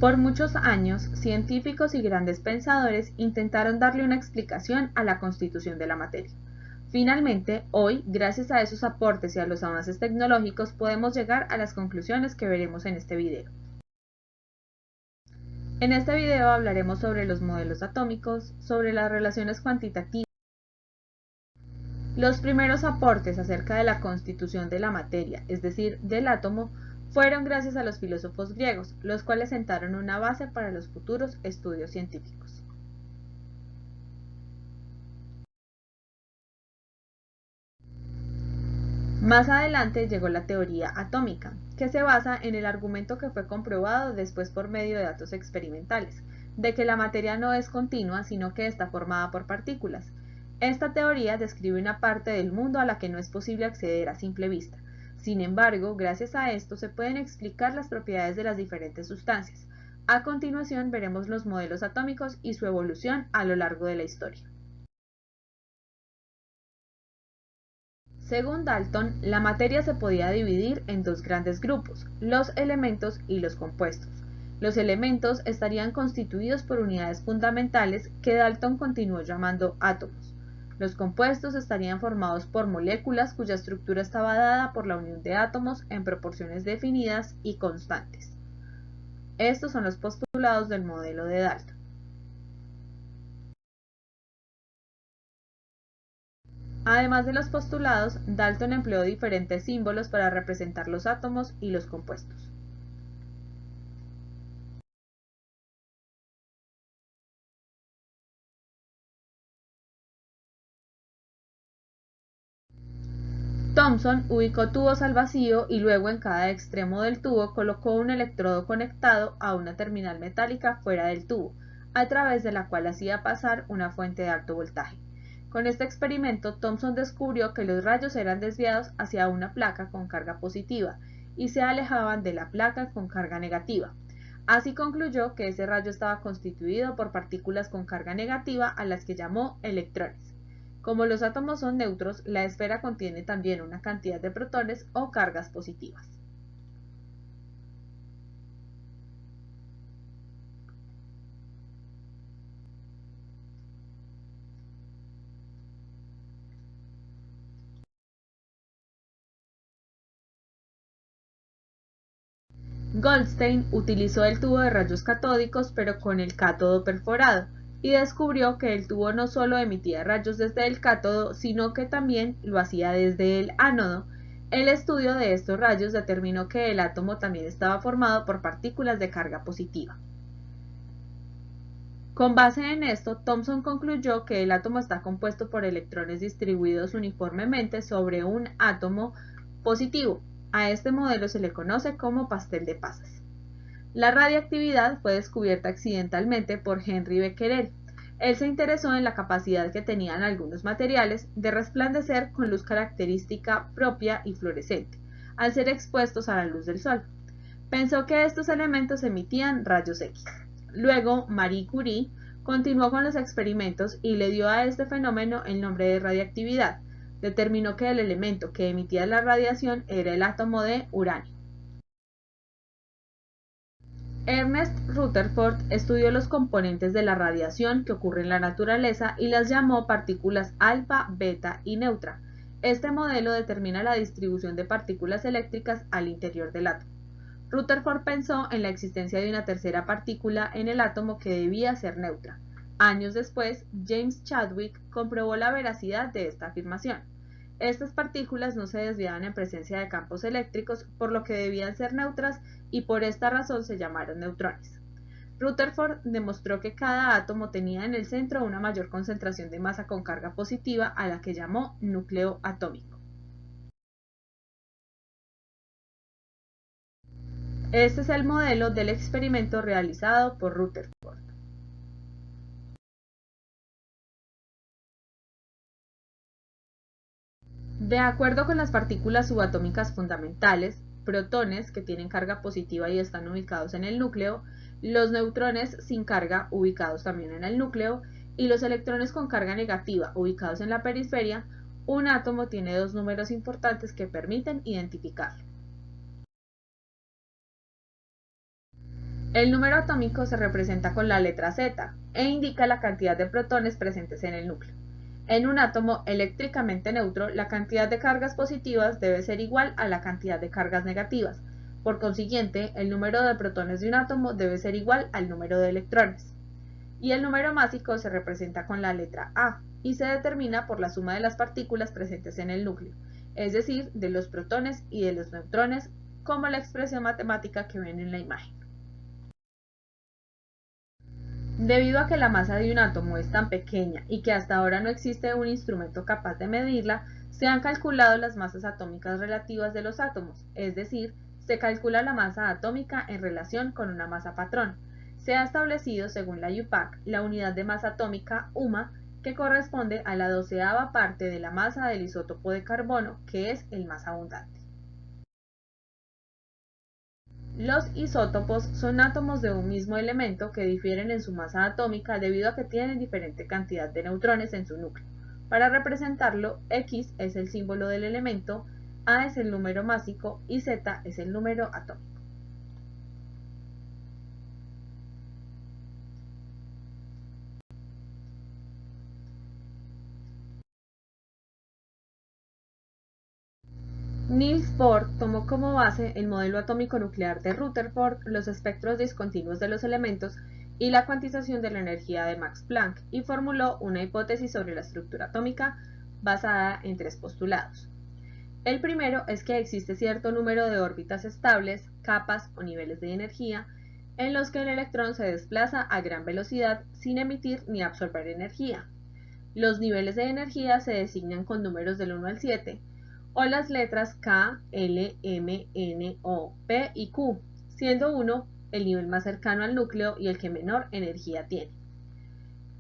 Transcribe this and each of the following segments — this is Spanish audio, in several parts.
Por muchos años, científicos y grandes pensadores intentaron darle una explicación a la constitución de la materia. Finalmente, hoy, gracias a esos aportes y a los avances tecnológicos, podemos llegar a las conclusiones que veremos en este video. En este video hablaremos sobre los modelos atómicos, sobre las relaciones cuantitativas. Los primeros aportes acerca de la constitución de la materia, es decir, del átomo, fueron gracias a los filósofos griegos, los cuales sentaron una base para los futuros estudios científicos. Más adelante llegó la teoría atómica, que se basa en el argumento que fue comprobado después por medio de datos experimentales, de que la materia no es continua, sino que está formada por partículas. Esta teoría describe una parte del mundo a la que no es posible acceder a simple vista. Sin embargo, gracias a esto se pueden explicar las propiedades de las diferentes sustancias. A continuación veremos los modelos atómicos y su evolución a lo largo de la historia. Según Dalton, la materia se podía dividir en dos grandes grupos, los elementos y los compuestos. Los elementos estarían constituidos por unidades fundamentales que Dalton continuó llamando átomos. Los compuestos estarían formados por moléculas cuya estructura estaba dada por la unión de átomos en proporciones definidas y constantes. Estos son los postulados del modelo de Dalton. Además de los postulados, Dalton empleó diferentes símbolos para representar los átomos y los compuestos. Thomson ubicó tubos al vacío y luego en cada extremo del tubo colocó un electrodo conectado a una terminal metálica fuera del tubo, a través de la cual hacía pasar una fuente de alto voltaje. Con este experimento, Thomson descubrió que los rayos eran desviados hacia una placa con carga positiva y se alejaban de la placa con carga negativa. Así concluyó que ese rayo estaba constituido por partículas con carga negativa a las que llamó electrones. Como los átomos son neutros, la esfera contiene también una cantidad de protones o cargas positivas. Goldstein utilizó el tubo de rayos catódicos pero con el cátodo perforado y descubrió que el tubo no solo emitía rayos desde el cátodo, sino que también lo hacía desde el ánodo. El estudio de estos rayos determinó que el átomo también estaba formado por partículas de carga positiva. Con base en esto, Thomson concluyó que el átomo está compuesto por electrones distribuidos uniformemente sobre un átomo positivo. A este modelo se le conoce como pastel de pasas. La radiactividad fue descubierta accidentalmente por Henri Becquerel. Él se interesó en la capacidad que tenían algunos materiales de resplandecer con luz característica propia y fluorescente, al ser expuestos a la luz del sol. Pensó que estos elementos emitían rayos X. Luego, Marie Curie continuó con los experimentos y le dio a este fenómeno el nombre de radiactividad. Determinó que el elemento que emitía la radiación era el átomo de uranio. Ernest Rutherford estudió los componentes de la radiación que ocurre en la naturaleza y las llamó partículas alfa, beta y neutra. Este modelo determina la distribución de partículas eléctricas al interior del átomo. Rutherford pensó en la existencia de una tercera partícula en el átomo que debía ser neutra. Años después, James Chadwick comprobó la veracidad de esta afirmación. Estas partículas no se desviaban en presencia de campos eléctricos, por lo que debían ser neutras y por esta razón se llamaron neutrones. Rutherford demostró que cada átomo tenía en el centro una mayor concentración de masa con carga positiva, a la que llamó núcleo atómico. Este es el modelo del experimento realizado por Rutherford. De acuerdo con las partículas subatómicas fundamentales, protones que tienen carga positiva y están ubicados en el núcleo, los neutrones sin carga ubicados también en el núcleo y los electrones con carga negativa ubicados en la periferia, un átomo tiene dos números importantes que permiten identificarlo. El número atómico se representa con la letra Z e indica la cantidad de protones presentes en el núcleo. En un átomo eléctricamente neutro, la cantidad de cargas positivas debe ser igual a la cantidad de cargas negativas. Por consiguiente, el número de protones de un átomo debe ser igual al número de electrones. Y el número másico se representa con la letra A y se determina por la suma de las partículas presentes en el núcleo, es decir, de los protones y de los neutrones, como la expresión matemática que ven en la imagen. Debido a que la masa de un átomo es tan pequeña y que hasta ahora no existe un instrumento capaz de medirla, se han calculado las masas atómicas relativas de los átomos, es decir, se calcula la masa atómica en relación con una masa patrón. Se ha establecido, según la UPAC, la unidad de masa atómica UMA, que corresponde a la 12ª parte de la masa del isótopo de carbono, que es el más abundante. Los isótopos son átomos de un mismo elemento que difieren en su masa atómica debido a que tienen diferente cantidad de neutrones en su núcleo. Para representarlo, X es el símbolo del elemento, A es el número másico y Z es el número atómico. Niels Bohr tomó como base el modelo atómico nuclear de Rutherford, los espectros discontinuos de los elementos y la cuantización de la energía de Max Planck, y formuló una hipótesis sobre la estructura atómica basada en 3 postulados. El primero es que existe cierto número de órbitas estables, capas o niveles de energía, en los que el electrón se desplaza a gran velocidad sin emitir ni absorber energía. Los niveles de energía se designan con números del 1 al 7, o las letras K, L, M, N, O, P y Q, siendo 1 el nivel más cercano al núcleo y el que menor energía tiene.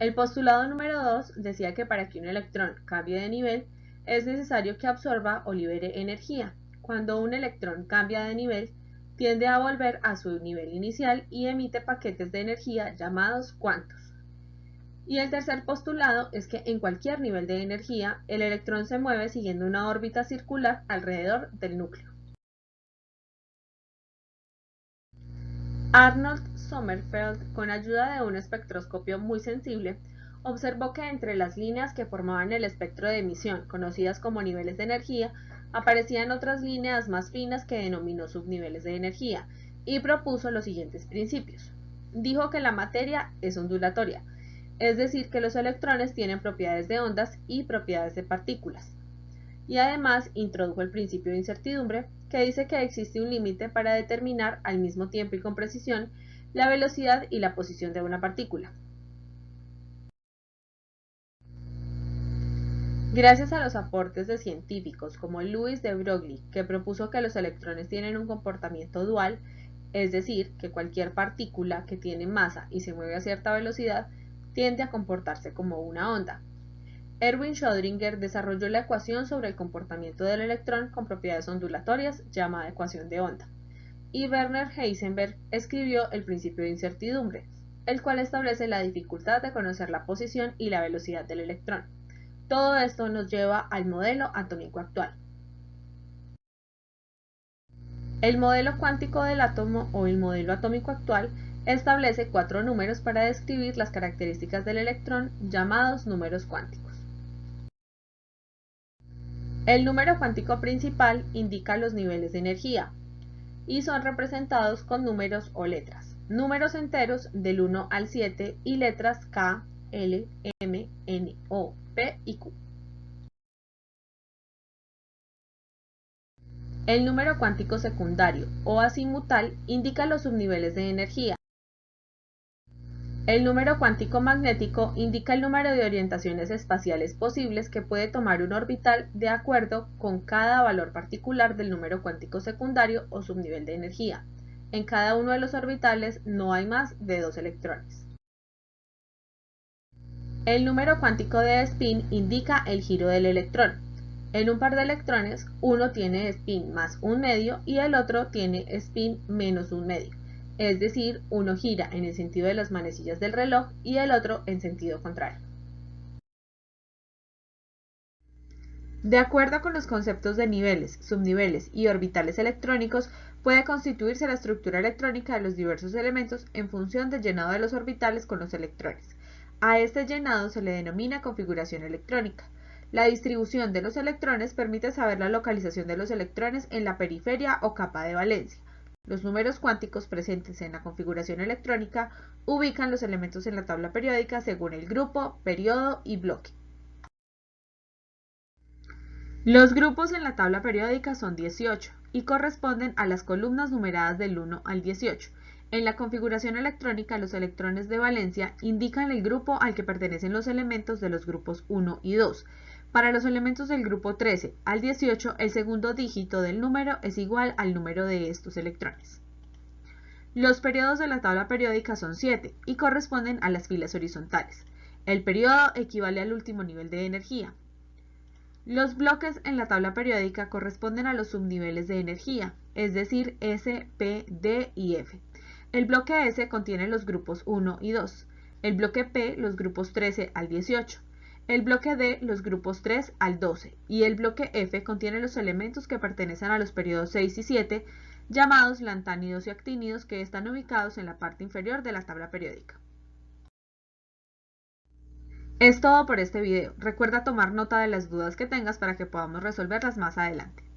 El postulado número 2 decía que para que un electrón cambie de nivel es necesario que absorba o libere energía. Cuando un electrón cambia de nivel, tiende a volver a su nivel inicial y emite paquetes de energía llamados cuantos. Y el tercer postulado es que en cualquier nivel de energía, el electrón se mueve siguiendo una órbita circular alrededor del núcleo. Arnold Sommerfeld, con ayuda de un espectroscopio muy sensible, observó que entre las líneas que formaban el espectro de emisión, conocidas como niveles de energía, aparecían otras líneas más finas que denominó subniveles de energía, y propuso los siguientes principios. Dijo que la materia es ondulatoria, es decir, que los electrones tienen propiedades de ondas y propiedades de partículas. Y además introdujo el principio de incertidumbre, que dice que existe un límite para determinar al mismo tiempo y con precisión la velocidad y la posición de una partícula. Gracias a los aportes de científicos como Louis de Broglie, que propuso que los electrones tienen un comportamiento dual, es decir, que cualquier partícula que tiene masa y se mueve a cierta velocidad tiende a comportarse como una onda. Erwin Schrödinger desarrolló la ecuación sobre el comportamiento del electrón con propiedades ondulatorias llamada ecuación de onda. Y Werner Heisenberg escribió el principio de incertidumbre, el cual establece la dificultad de conocer la posición y la velocidad del electrón. Todo esto nos lleva al modelo atómico actual. El modelo cuántico del átomo o el modelo atómico actual establece 4 números para describir las características del electrón llamados números cuánticos. El número cuántico principal indica los niveles de energía y son representados con números o letras. Números enteros del 1 al 7 y letras K, L, M, N, O, P y Q. El número cuántico secundario o azimutal indica los subniveles de energía. El número cuántico magnético indica el número de orientaciones espaciales posibles que puede tomar un orbital de acuerdo con cada valor particular del número cuántico secundario o subnivel de energía. En cada uno de los orbitales no hay más de 2 electrones. El número cuántico de spin indica el giro del electrón. En un par de electrones, uno tiene spin más un medio y el otro tiene spin menos un medio. Es decir, uno gira en el sentido de las manecillas del reloj y el otro en sentido contrario. De acuerdo con los conceptos de niveles, subniveles y orbitales electrónicos, Puede constituirse la estructura electrónica de los diversos elementos en función del llenado de los orbitales con los electrones. A este llenado se le denomina configuración electrónica. La distribución de los electrones permite saber la localización de los electrones en la periferia o capa de valencia. Los números cuánticos presentes en la configuración electrónica ubican los elementos en la tabla periódica según el grupo, periodo y bloque. Los grupos en la tabla periódica son 18 y corresponden a las columnas numeradas del 1 al 18. En la configuración electrónica, los electrones de valencia indican el grupo al que pertenecen los elementos de los grupos 1 y 2. Para los elementos del grupo 13 al 18, el segundo dígito del número es igual al número de estos electrones. Los periodos de la tabla periódica son 7 y corresponden a las filas horizontales. El periodo equivale al último nivel de energía. Los bloques en la tabla periódica corresponden a los subniveles de energía, es decir, S, P, D y F. El bloque S contiene los grupos 1 y 2, el bloque P los grupos 13 al 18, el bloque D los grupos 3 al 12 y el bloque F contiene los elementos que pertenecen a los periodos 6 y 7, llamados lantánidos y actínidos, que están ubicados en la parte inferior de la tabla periódica. Es todo por este video. Recuerda tomar nota de las dudas que tengas para que podamos resolverlas más adelante.